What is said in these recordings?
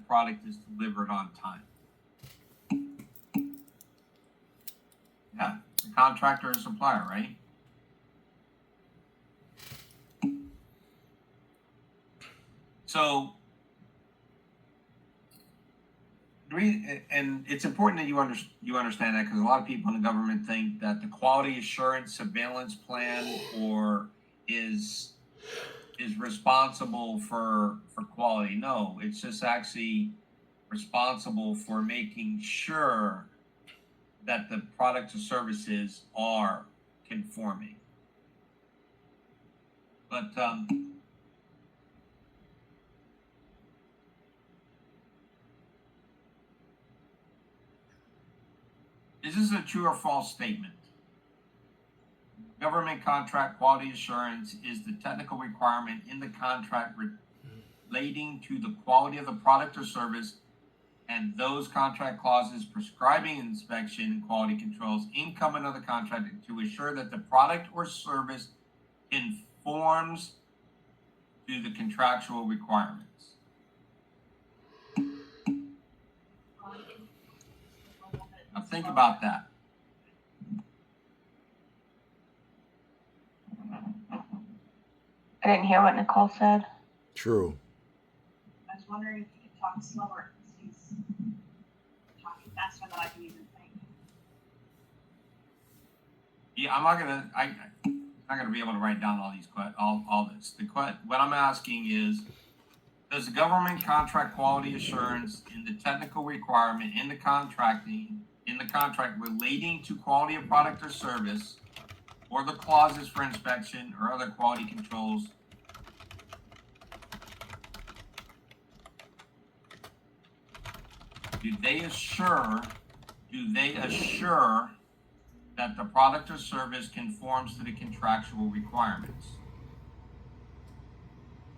product is delivered on time. Yeah, the contractor or supplier, right? So, and it's important that you understand that, because a lot of people in the government think that the quality assurance surveillance plan is responsible for quality. No, it's just actually responsible for making sure that the products or services are conforming. But is this a true or false statement? Government contract quality assurance is the technical requirement in the contract relating to the quality of the product or service, and those contract clauses prescribing inspection and quality controls incumbent on the contractor to assure that the product or service conforms to the contractual requirements. Now think about that. I didn't hear what Nicole said. True. I was wondering if you could talk slower, because he's talking faster than I can even think. Yeah, I'm not gonna be able to write down all these all this. What I'm asking is, does the government contract quality assurance in the technical requirement in the contract relating to quality of product or service, or the clauses for inspection or other quality controls, do they assure that the product or service conforms to the contractual requirements?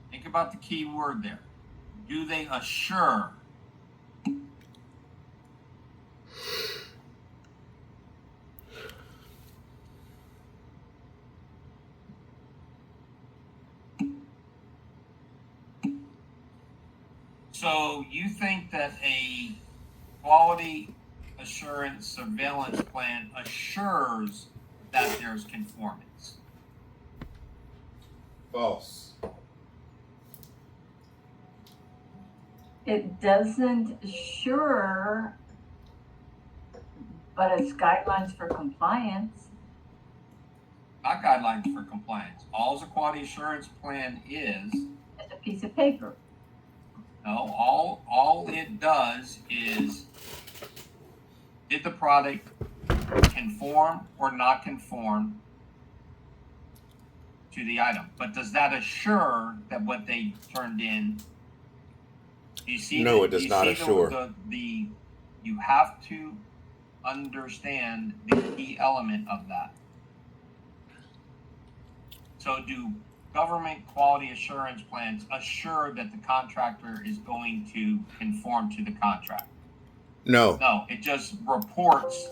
Think about the key word there. Do they assure? So you think that a quality assurance surveillance plan assures that there's conformance? False. It doesn't assure, but it's guidelines for compliance. Not guidelines for compliance. All the quality assurance plan is, It's a piece of paper. no, all it does is, did the product conform or not conform to the item? But does that assure that what they turned in? You see? No, it does not assure. You have to understand the key element of that. So do government quality assurance plans assure that the contractor is going to conform to the contract? No. No, it just reports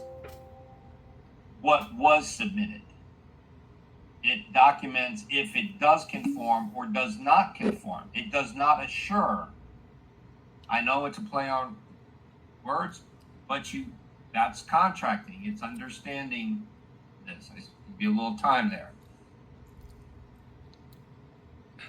what was submitted. It documents if it does conform or does not conform. It does not assure. I know it's a play on words, but that's contracting. It's understanding this. I'll give you a little time there.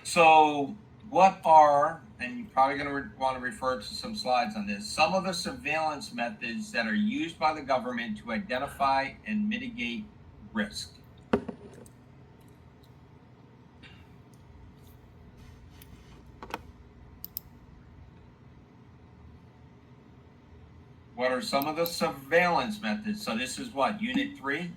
So what are, and you're probably going to want to refer to some slides on this, some of the surveillance methods that are used by the government to identify and mitigate risk? What are some of the surveillance methods? So this is what, Unit 3?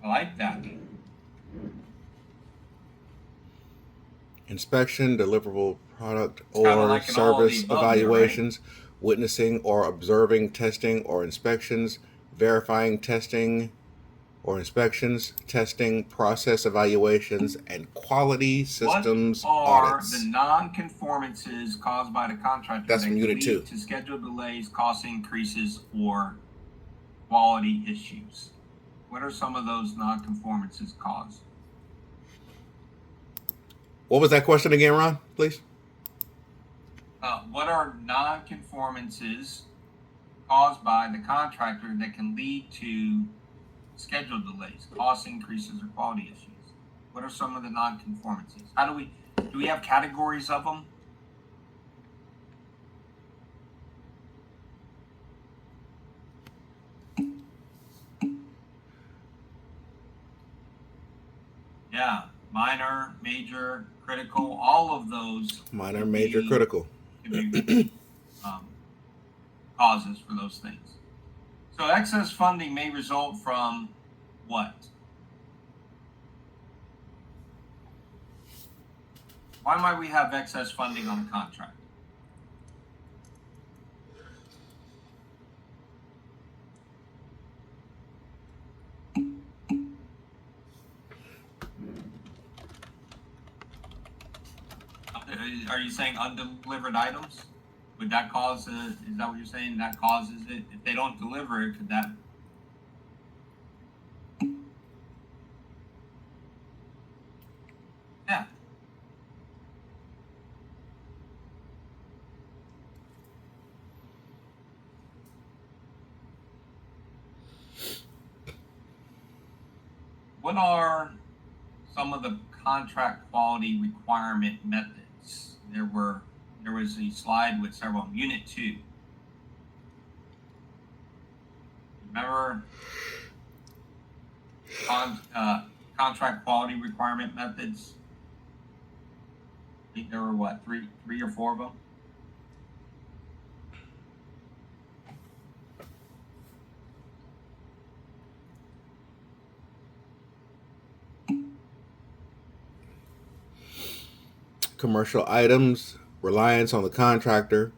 I like that. Inspection, deliverable product kinda or like an all of the service above there, evaluations, witnessing or observing testing or inspections, verifying testing or inspections, testing, process evaluations, and quality systems what are audits. the non-conformances caused by the contractor That's that from can Unit lead 2. to schedule delays, cost increases, or quality issues. What are some of those non-conformances caused? What was that question again, Ron? Please. What are non-conformances caused by the contractor that can lead to schedule delays, cost increases, or quality issues? What are some of the non-conformances? Do we have categories of them? Yeah, minor, major, critical, all of those Minor, could major, be- critical. could be causes for those things. So excess funding may result from what? Why might we have excess funding on a contract? Are you saying undelivered items? Would that cause is that what you're saying? That causes it? If they don't deliver it, could that? Yeah. What are some of the contract quality requirement methods? There was a slide with several. Unit 2. Remember contract quality requirement methods? I think there were what, three or four of them? Commercial items, reliance on the contractor,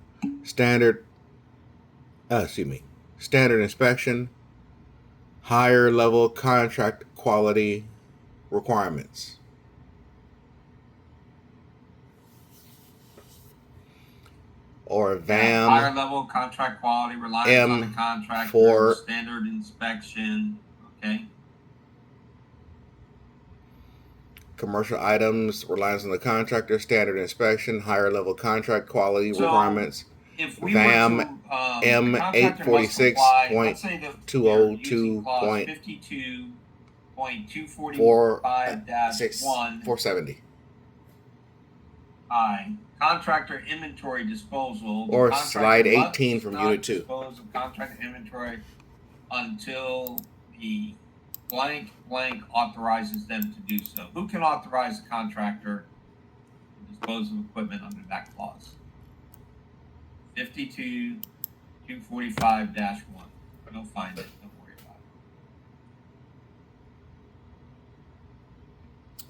standard inspection, higher level contract quality requirements. Or VAM. Higher level contract quality, reliance on the contractor, for standard inspection. Okay. Commercial items, reliance on the contractor, standard inspection, higher level contract quality requirements. If we VAM were to, M846.202. 52.245-1 I, contractor inventory disposal, or slide 18 from Unit 2. Dispose of contractor inventory until the blank authorizes them to do so. Who can authorize the contractor to dispose of equipment under that clause? 52.245-1. You'll find it. Don't worry about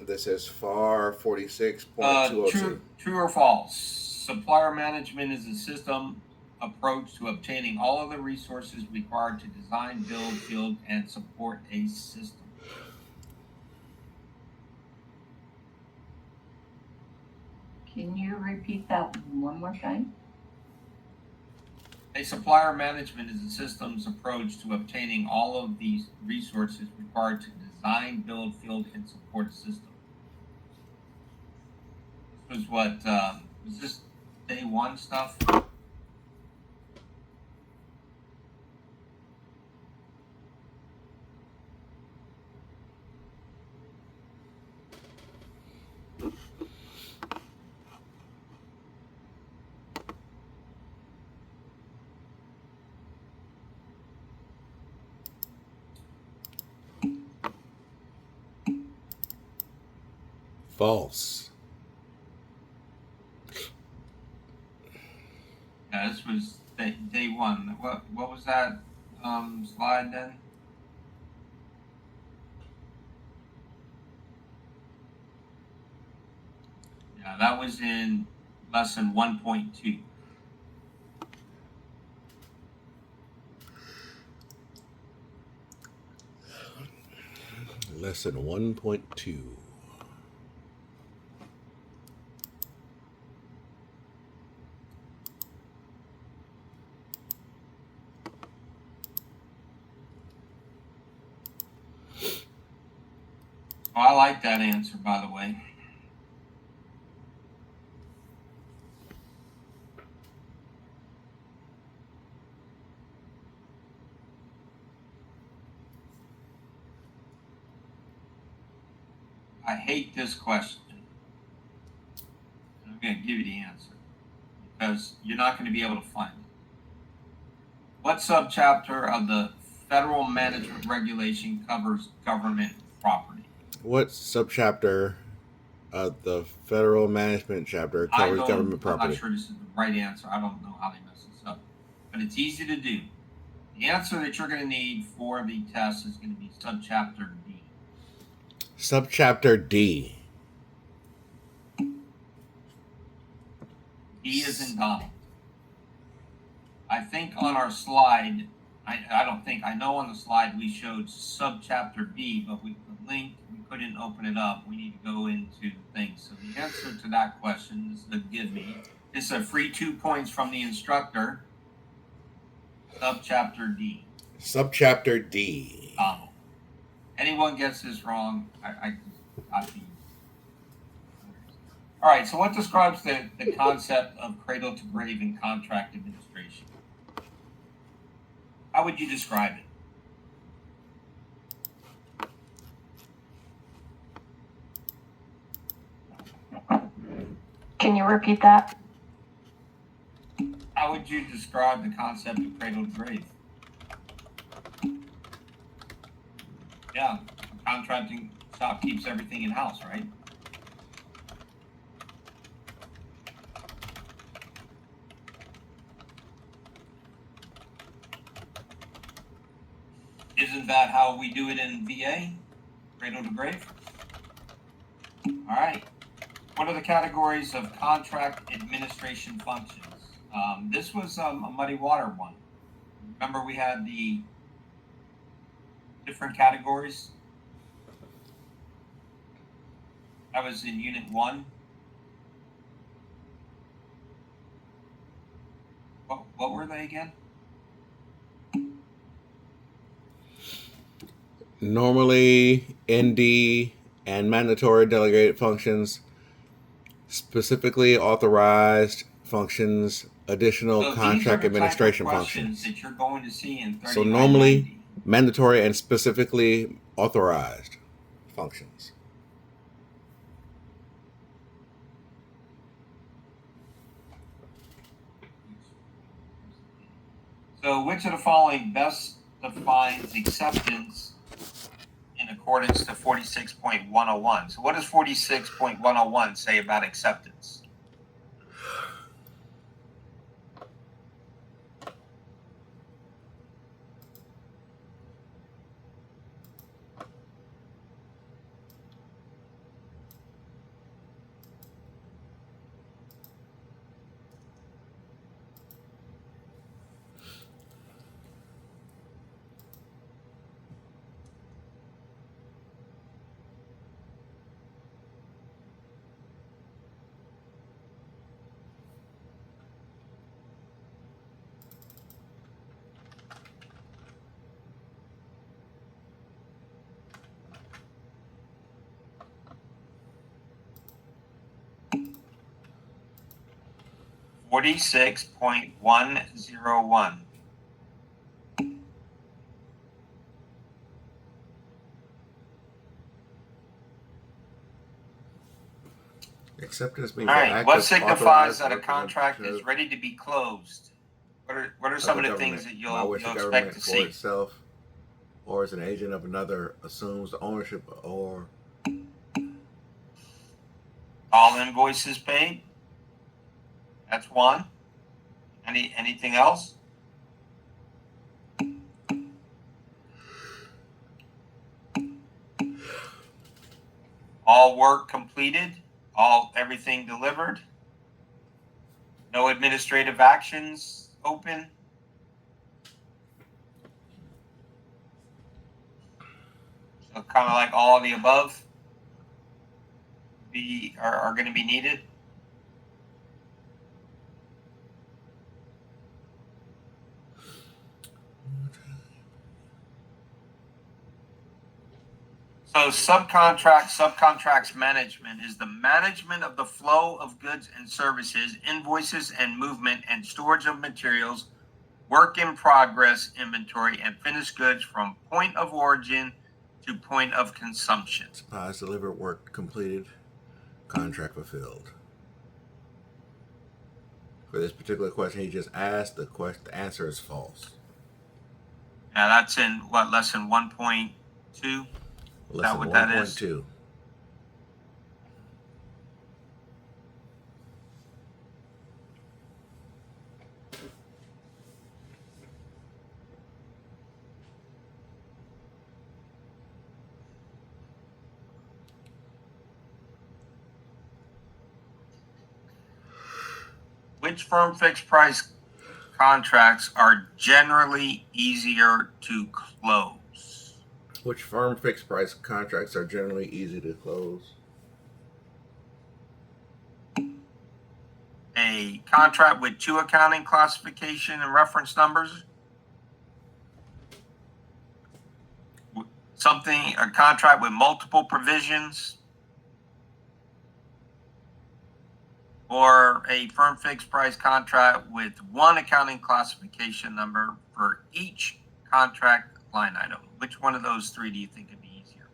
it. This is FAR 46.202. True or false? Supplier management is a system approach to obtaining all of the resources required to design, build, field, and support a system. Can you repeat that one more time? A supplier management is a systems approach to obtaining all of these resources required to design, build, field, and support a system. This was what, was this day one stuff? False. Yeah, this was day one. What was that slide then? Yeah, that was in lesson 1.2. Lesson 1.2. Well, I like that answer, by the way. I hate this question. And I'm going to give you the answer because you're not going to be able to find it. What subchapter of the Federal Management Regulation covers government property? What subchapter of the federal management chapter covers government I'm not property? sure this is the right answer. I don't know how they mess this up, but it's easy to do. The answer that you're going to need for the test is going to be subchapter D. Subchapter D. D is in Donald. I think on our slide, I know on the slide we showed subchapter B, but the link, we couldn't open it up. We need to go into things. So the answer to that question is a give me. It's a free 2 points from the instructor. Subchapter D. Subchapter D. Donald. Anyone gets this wrong, I be. All right, so what describes the concept of cradle to grave in contract administration? How would you describe it? Can you repeat that? How would you describe the concept of cradle to grave? Yeah, a contracting shop keeps everything in house, right? Isn't that how we do it in VA? Cradle to grave? All right. What are the categories of contract administration functions? This was a muddy water one. Remember we had the different categories? That was in Unit 1. What were they again? Normally, ND, and mandatory delegated functions, specifically authorized functions, additional So contract administration these are the type of questions functions. that you're going to see in 3990. So normally, mandatory and specifically authorized functions. So which of the following best defines acceptance in accordance to 46.101? So what does 46.101 say about acceptance? (46.101). Acceptance means All the right. act What of signifies authorized that a contract is representative ready to be closed? What are of some the of the government things that by you'll which the expect government to for see? itself or as an agent of another assumes the ownership or All invoices paid. That's one. Anything else? All work completed. Everything delivered. No administrative actions open. So kind of like all of the above are going to be needed. So subcontracts management is the management of the flow of goods and services, invoices and movement and storage of materials, work in progress inventory, and finished goods from point of origin to point of consumption. Supplies delivered, work completed, contract fulfilled. For this particular question he just asked, the answer is false. Now that's in what, lesson 1.2? Lesson what that is? 1.2. Which firm fixed price contracts are generally easier to close? Which firm fixed price contracts are generally easy to close? A contract with two accounting classification and reference numbers? A contract with multiple provisions? Or a firm fixed price contract with one accounting classification number for each contract line item? Which one of those three do you think would be easier?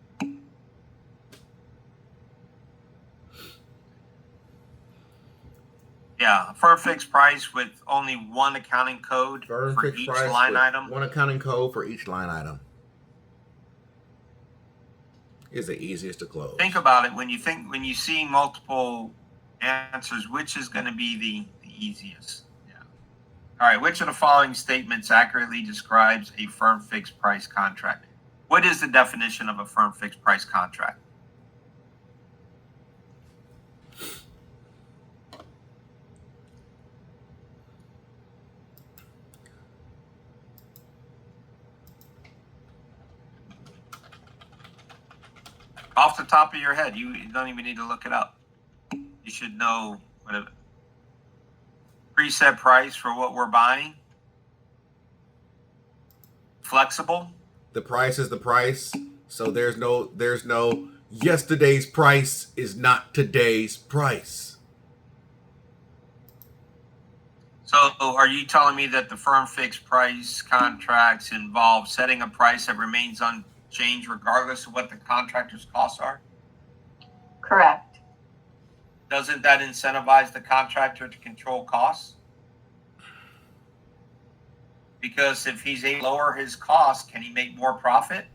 Yeah, a firm fixed price with only one accounting code Firm for fixed each price line with item one accounting code for each line item is the easiest to close. Think about it. When you see multiple answers, which is going to be the easiest? Yeah. All right. Which of the following statements accurately describes a firm fixed price contract? What is the definition of a firm fixed price contract? Off the top of your head, you don't even need to look it up. You should know what a preset price for what we're buying. Flexible. The price is the price, so there's no yesterday's price is not today's price. So are you telling me that the firm fixed price contracts involve setting a price that remains unchanged regardless of what the contractor's costs are? Correct. Doesn't that incentivize the contractor to control costs? Because if he's able to lower his costs, can he make more profit?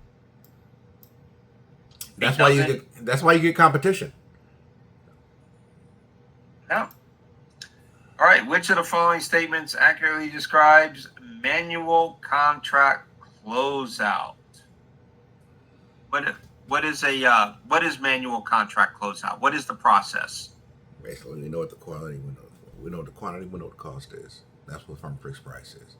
That's why you get competition. No. All right. Which of the following statements accurately describes manual contract closeout? What is manual contract closeout? What is the process? Basically, we know what the quality window. We know what the quantity. We know what the cost is. That's what firm fixed price is.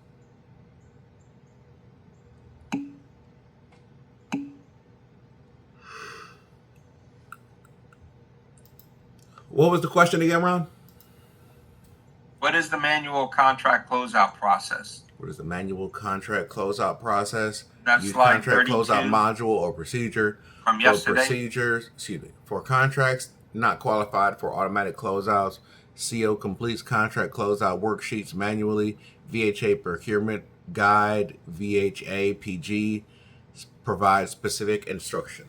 What was the question again, Ron? What is the manual contract closeout process? What is the manual contract closeout process? That's Use slide contract 32 closeout module or procedure from yesterday. For contracts not qualified for automatic closeouts, CO completes contract closeout worksheets manually. VHA procurement guide, VHA PG provides specific instructions.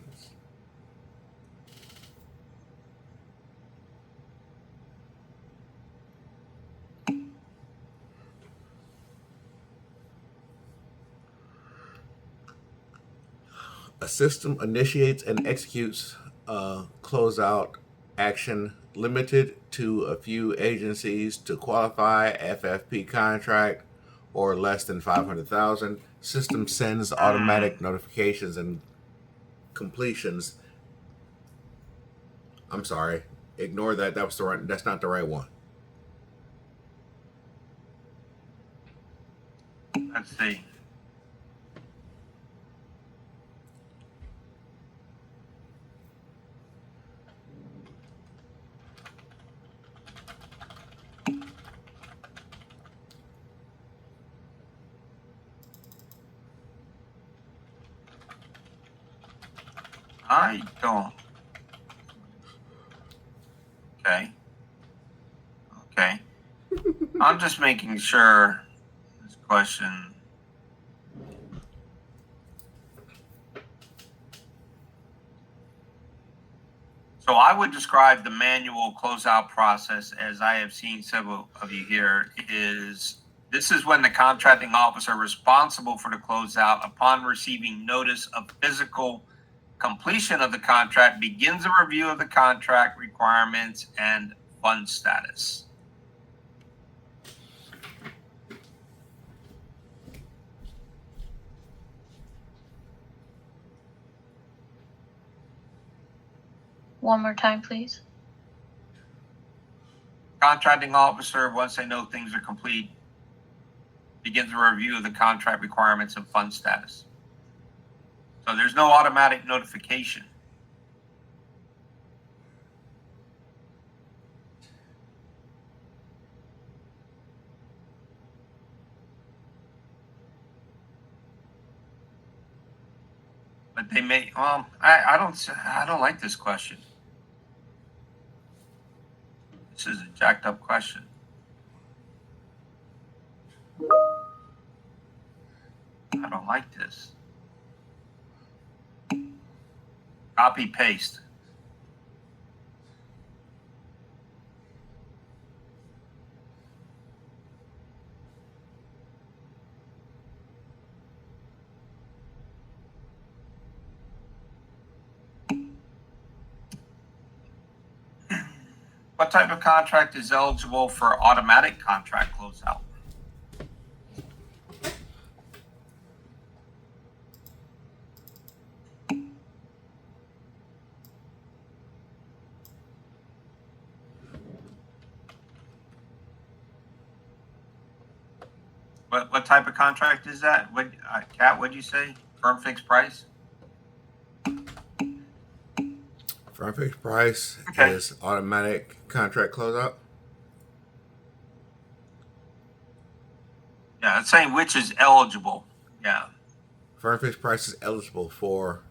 A system initiates and executes a closeout action limited to a few agencies to qualify FFP contract or less than 500,000. System sends automatic notifications and completions. I'm sorry. Ignore that. That's not the right one. Let's see. I don't. Okay. Okay. I'm just making sure this question. So I would describe the manual closeout process as I have seen several of you here this is when the contracting officer responsible for the closeout upon receiving notice of physical completion of the contract begins a review of the contract requirements and fund status. One more time, please. Contracting officer, once they know things are complete, begins a review of the contract requirements and fund status. So there's no automatic notification. But they may. I don't like this question. This is a jacked up question. I don't like this. Copy paste. What type of contract is eligible for automatic contract closeout? What type of contract is that? What, Kat, what'd you say? Firm fixed price? Firm fixed price Okay. is automatic contract closeout. Yeah, it's saying which is eligible. Yeah. Firm fixed price is eligible for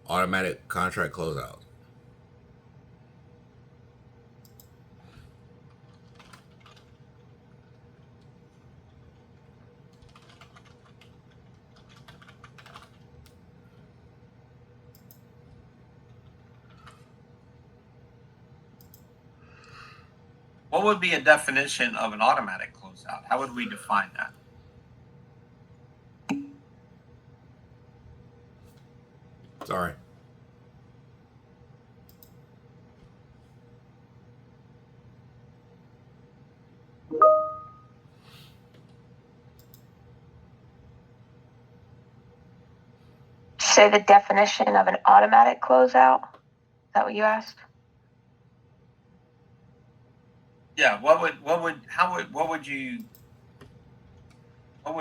automatic contract closeout. What would be a definition of an automatic closeout? How would we define that? Sorry. Say the definition of an automatic closeout. Is that what you asked? Yeah, what would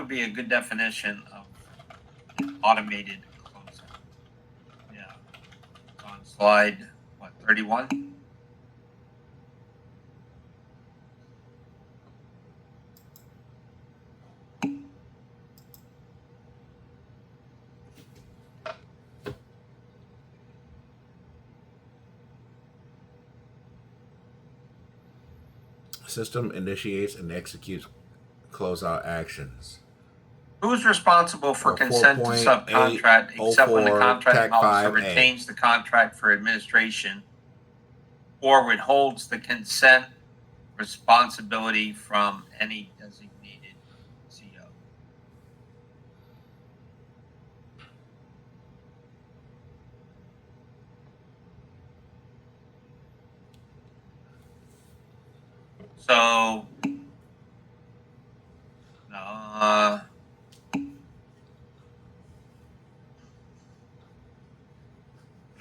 be a good definition of an automated closeout? Yeah. On slide 31? System initiates and executes closeout actions. Who's responsible for Or consent to 4.804 subcontract except when the contracting TAC officer 5A. retains the contract for administration or withholds the consent responsibility from any designated CO? So,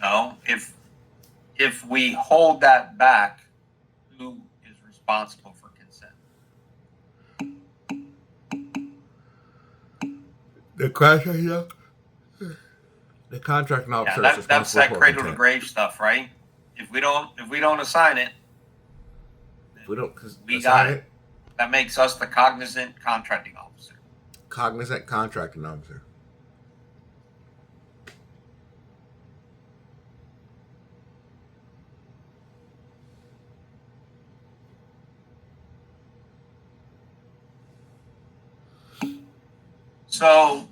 no, if we hold that back, who is responsible for consent? The contracting officer Yeah, is responsible that's that for cradle to consent. grave stuff, right? If we don't assign it, If we don't we assign got it. That makes us the cognizant contracting officer. cognizant contracting officer. So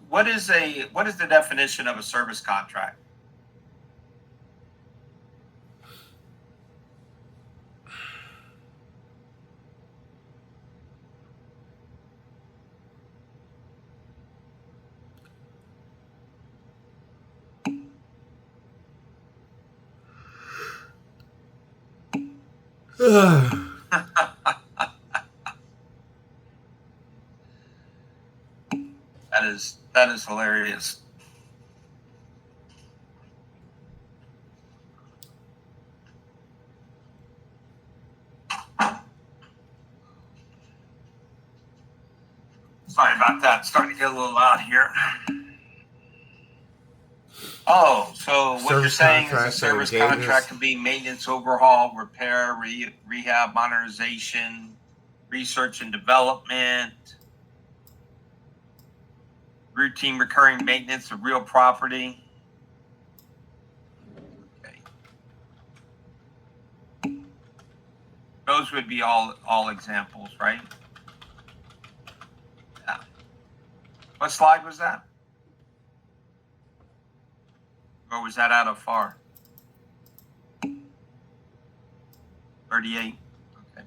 what is the definition of a service contract? That is hilarious. Sorry about that. It's starting to get a little loud here. Oh, so what you're Service saying is a contract that service engages- contract can be maintenance, overhaul, repair, rehab, modernization, research and development, routine recurring maintenance of real property. Okay. Those would be all examples, right? Yeah. What slide was that? Or was that out of far? 38. Okay.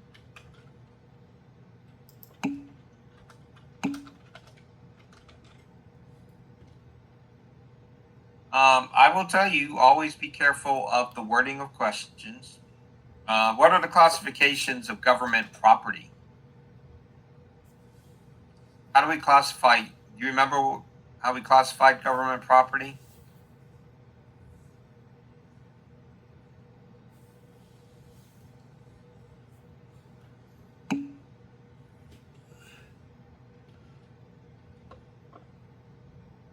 I will tell you, always be careful of the wording of questions. What are the classifications of government property? How do we classify? Do you remember how we classified government property?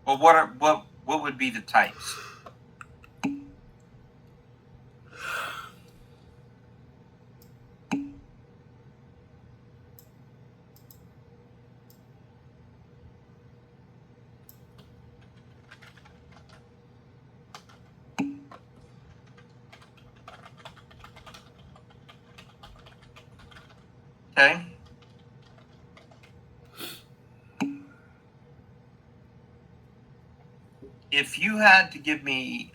Well, what would be the types? Okay. If you had to give me,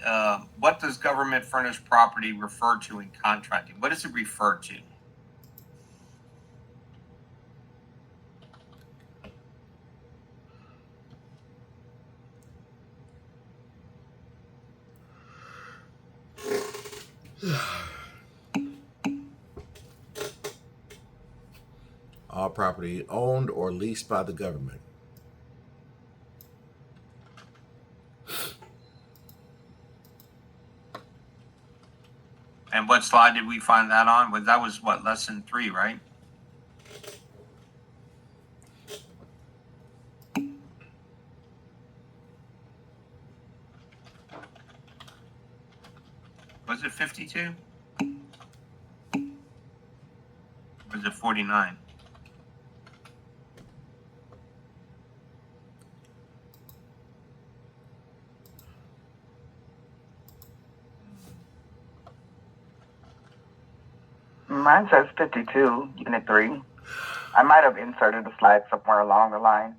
what does government furnished property refer to in contracting? What does it refer to? All property owned or leased by the government. And what slide did we find that on? Well, that was what, lesson 3, right? Was it 52? Was it 49? Mine says 52, Unit 3. I might have inserted a slide somewhere along the line.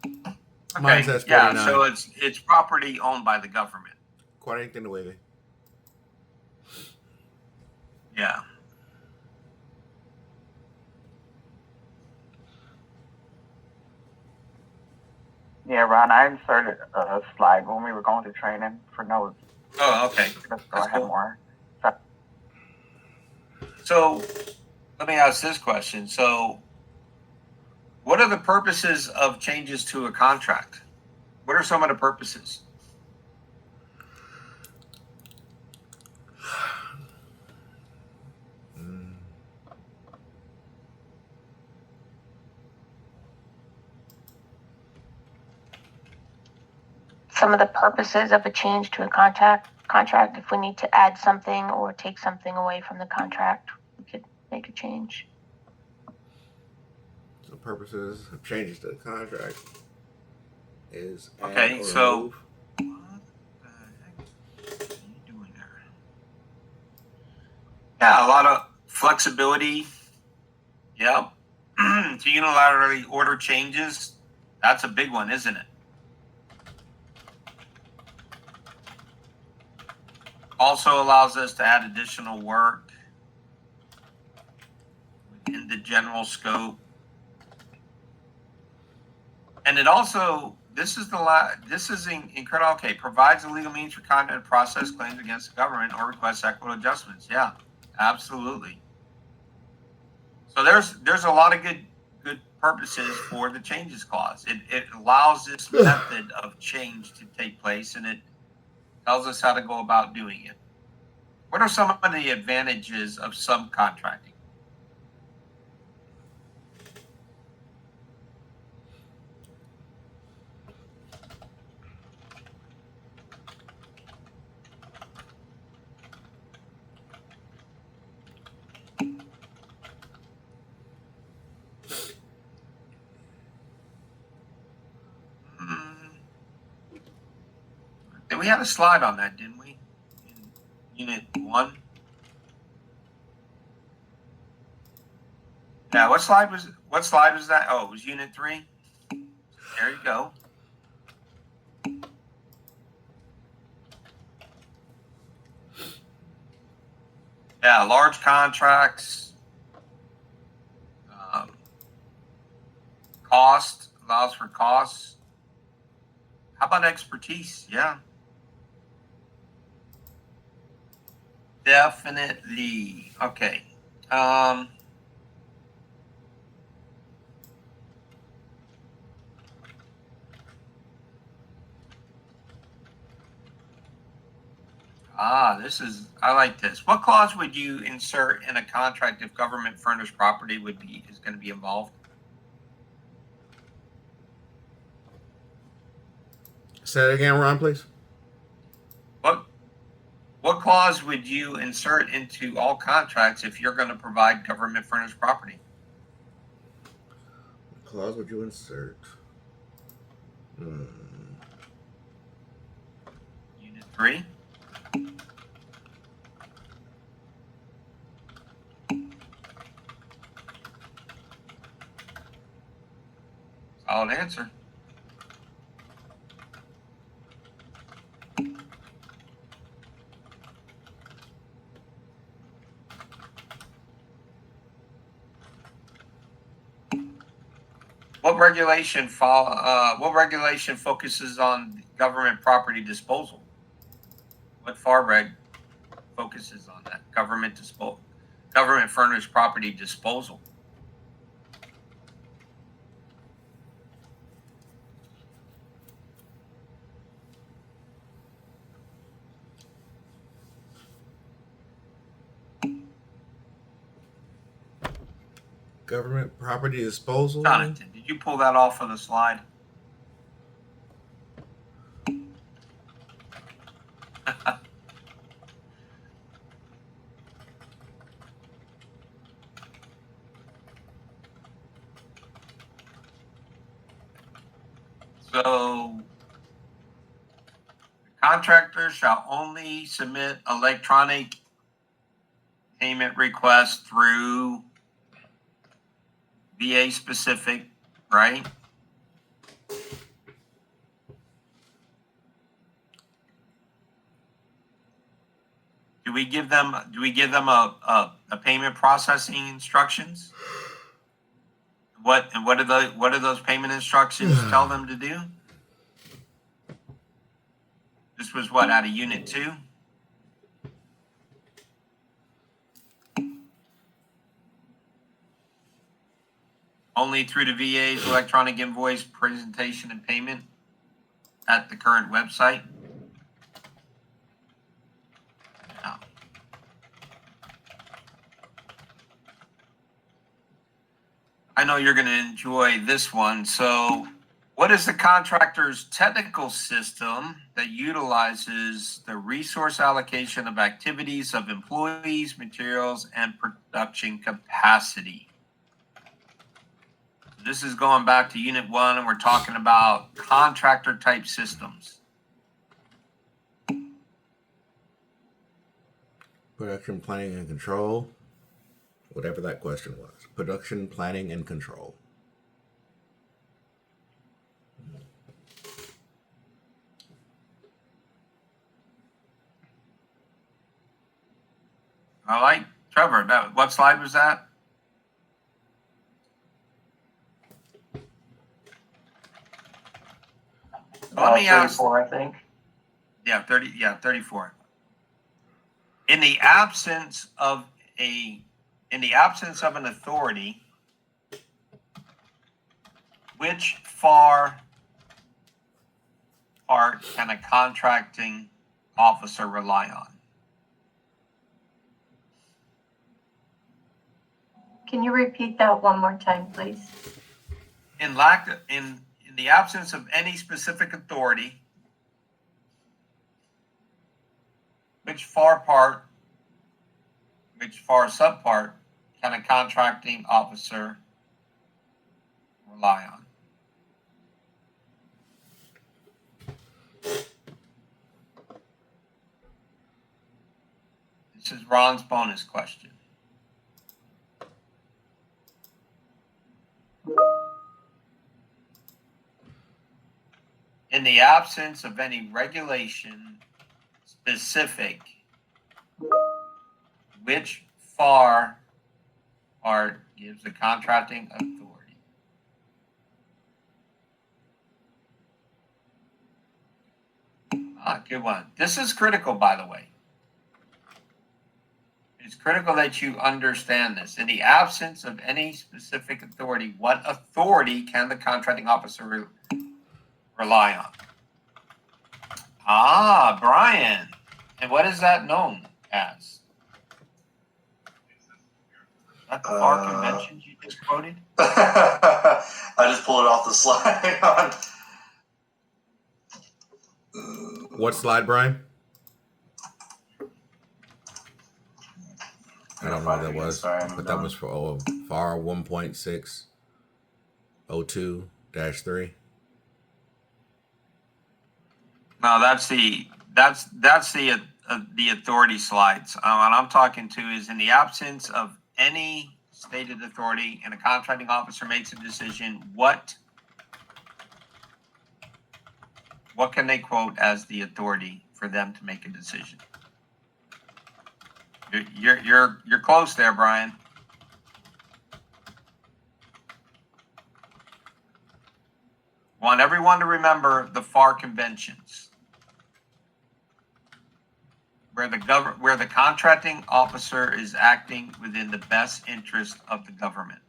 Okay. Mine says Yeah, 49. so it's property owned by the government. According to Wavy. Yeah. Yeah, Ron, I inserted a slide when we were going to training for notes. Oh, okay. Just so That's I have cool. more. So let me ask this question. So what are the purposes of changes to a contract? What are some of the purposes? Some of the purposes of a change to a contract, if we need to add something or take something away from the contract, we could make a change. The purposes of changes to the contract is add Okay, or so remove. what the heck are you doing there? Yeah, a lot of flexibility. Yep. to unilaterally order changes, that's a big one, isn't it? Also allows us to add additional work in the general scope. And it also, this is incredible. Okay, provides a legal means for conduct and process claims against the government or requests equitable adjustments. Yeah, absolutely. So there's a lot of good purposes for the changes clause. It allows this method of change to take place, and it tells us how to go about doing it. What are some of the advantages of subcontracting? And we had a slide on that, didn't we? In Unit 1. Yeah, what slide was that? Oh, it was Unit 3. There you go. Yeah, large contracts. Cost allows for costs. How about expertise? Yeah. Definitely. Okay. I like this. What clause would you insert in a contract if government furnished property is going to be involved? Say it again, Ron, please. What clause would you insert into all contracts if you're going to provide government furnished property? What clause would you insert? Unit 3. Solid answer. What regulation focuses on government property disposal? What FAR reg focuses on that? Government furnished property disposal. Government property disposal. Jonathan, did you pull that off of the slide? So, contractors shall only submit electronic payment requests through VA specific, right? Do we give them a payment processing instructions? What do those payment instructions tell them to do? This was what, out of Unit 2? Only through the VA's electronic invoice presentation and payment at the current website. No. I know you're going to enjoy this one. So, what is the contractor's technical system that utilizes the resource allocation of activities of employees, materials, and production capacity? This is going back to Unit 1, and we're talking about contractor type systems. Production planning and control. whatever that question was. Production, planning, and control. All right, Trevor, what slide was that? Let me ask. 34, I think. Yeah, 34. In the absence of an authority, which FAR part can a contracting officer rely on? Can you repeat that one more time, please? In the absence of any specific authority, which FAR subpart can a contracting officer rely on? This is Ron's bonus question. In the absence of any regulation specific, which FAR part gives a contracting authority? Good one. This is critical, by the way. It's critical that you understand this. In the absence of any specific authority, what authority can the contracting officer rely on? Brian. And what is that known as? That the FAR conventions you just quoted? I just pulled it off the slide. What slide, Brian? I don't know what that was, but that was for FAR 1.602-3. No, that's the authority slides. What I'm talking to is in the absence of any stated authority and a contracting officer makes a decision, what can they quote as the authority for them to make a decision? You're close there, Brian. Want everyone to remember the FAR conventions, where the contracting officer is acting within the best interest of the government.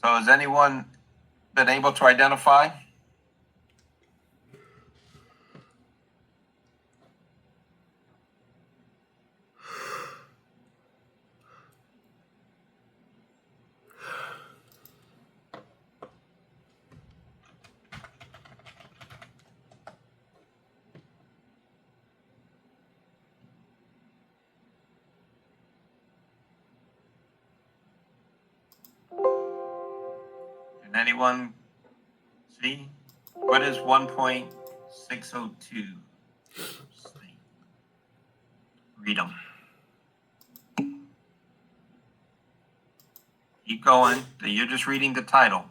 So has anyone been able to identify? Can anyone see? What is 1.602? Read them. Keep going. You're just reading the title.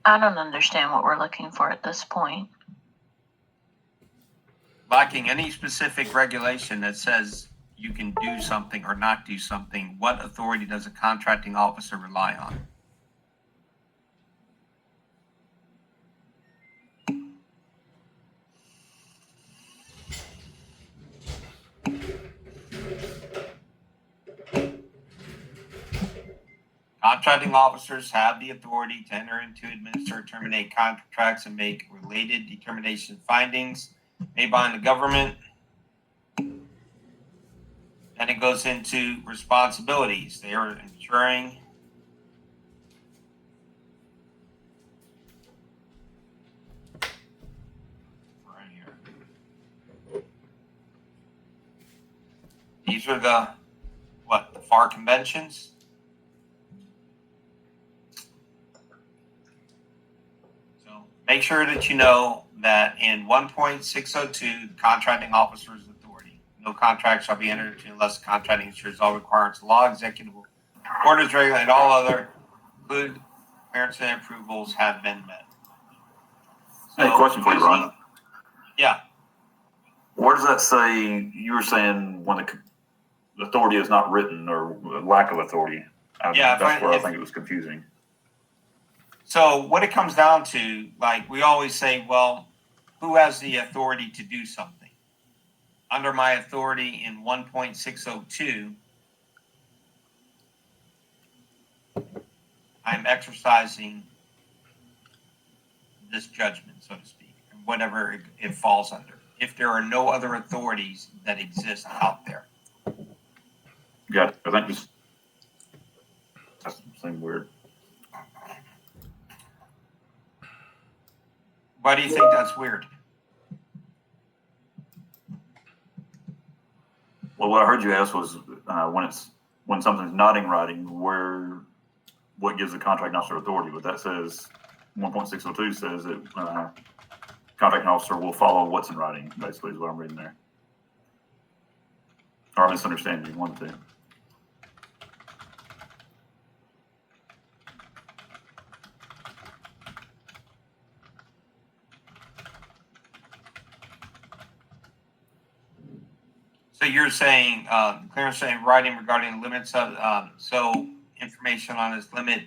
I don't understand what we're looking for at this point. Lacking any specific regulation that says you can do something or not do something, what authority does a contracting officer rely on? Contracting officers have the authority to enter into, administer, terminate contracts, and make related determination findings made by the government. Then it goes into responsibilities. They are ensuring right here. These are the FAR conventions. Make sure that you know that in 1.602, the contracting officer's authority. No contract shall be entered into unless the contracting ensures all requirements of law, executive orders, regular, and all other good clearance and approvals have been met. Hey, question for you, Ron. Yeah. Where does that say? You were saying when the authority is not written or lack of authority. Yeah, that's where I think it was confusing. So what it comes down to, like we always say, well, who has the authority to do something? Under my authority in 1.602, I'm exercising this judgment, so to speak, whatever it falls under. If there are no other authorities that exist out there. Got it. I think that's something weird. Why do you think that's weird? Well, what I heard you ask was when something's not in writing, what gives the contracting officer authority? But that says 1.602 says that contracting officer will follow what's in writing. Basically, is what I'm reading there. Or misunderstanding one thing. So you're saying, clearance in writing regarding the limits of, so information on this limit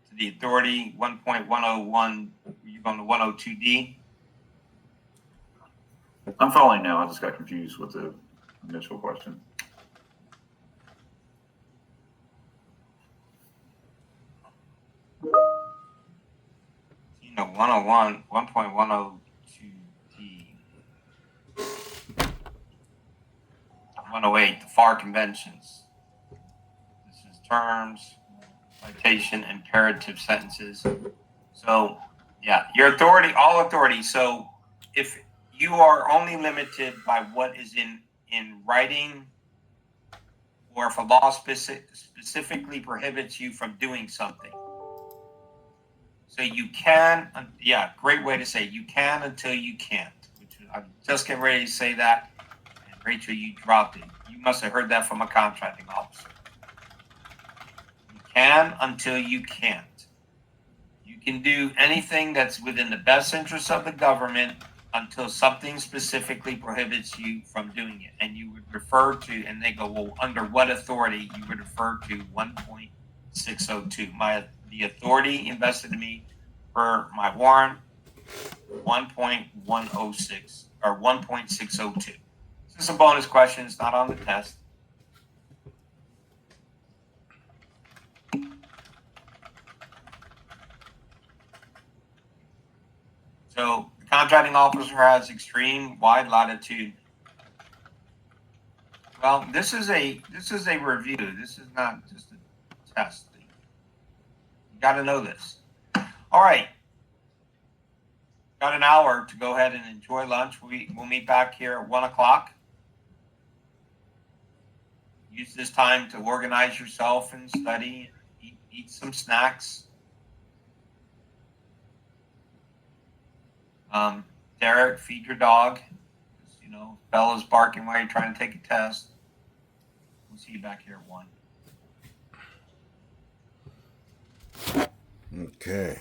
to the authority, 1.101, you're going to 102D? I'm following now. I just got confused with the initial question. You know, 101, 1.102D. 108, the FAR conventions. This is terms, citation, imperative sentences. So, yeah, your authority, all authority. So, if you are only limited by what is in writing, or if a law specifically prohibits you from doing something. So you can, yeah, great way to say it. You can until you can't. Which I'm just getting ready to say that. Rachel, you dropped it. You must have heard that from a contracting officer. You can until you can't. You can do anything that's within the best interest of the government until something specifically prohibits you from doing it. And you would refer to, and they go, well, under what authority? You would refer to 1.602. The authority invested in me for my warrant, 1.106 or 1.602. This is a bonus question. It's not on the test. So the contracting officer has extreme wide latitude. Well, this is a review. This is not just a test. You got to know this. All right. Got an hour to go ahead and enjoy lunch. We'll meet back here at 1 o'clock. Use this time to organize yourself and study, eat some snacks. Derek, feed your dog. You know, Bella's barking while you're trying to take a test. We'll see you back here at 1. Okay.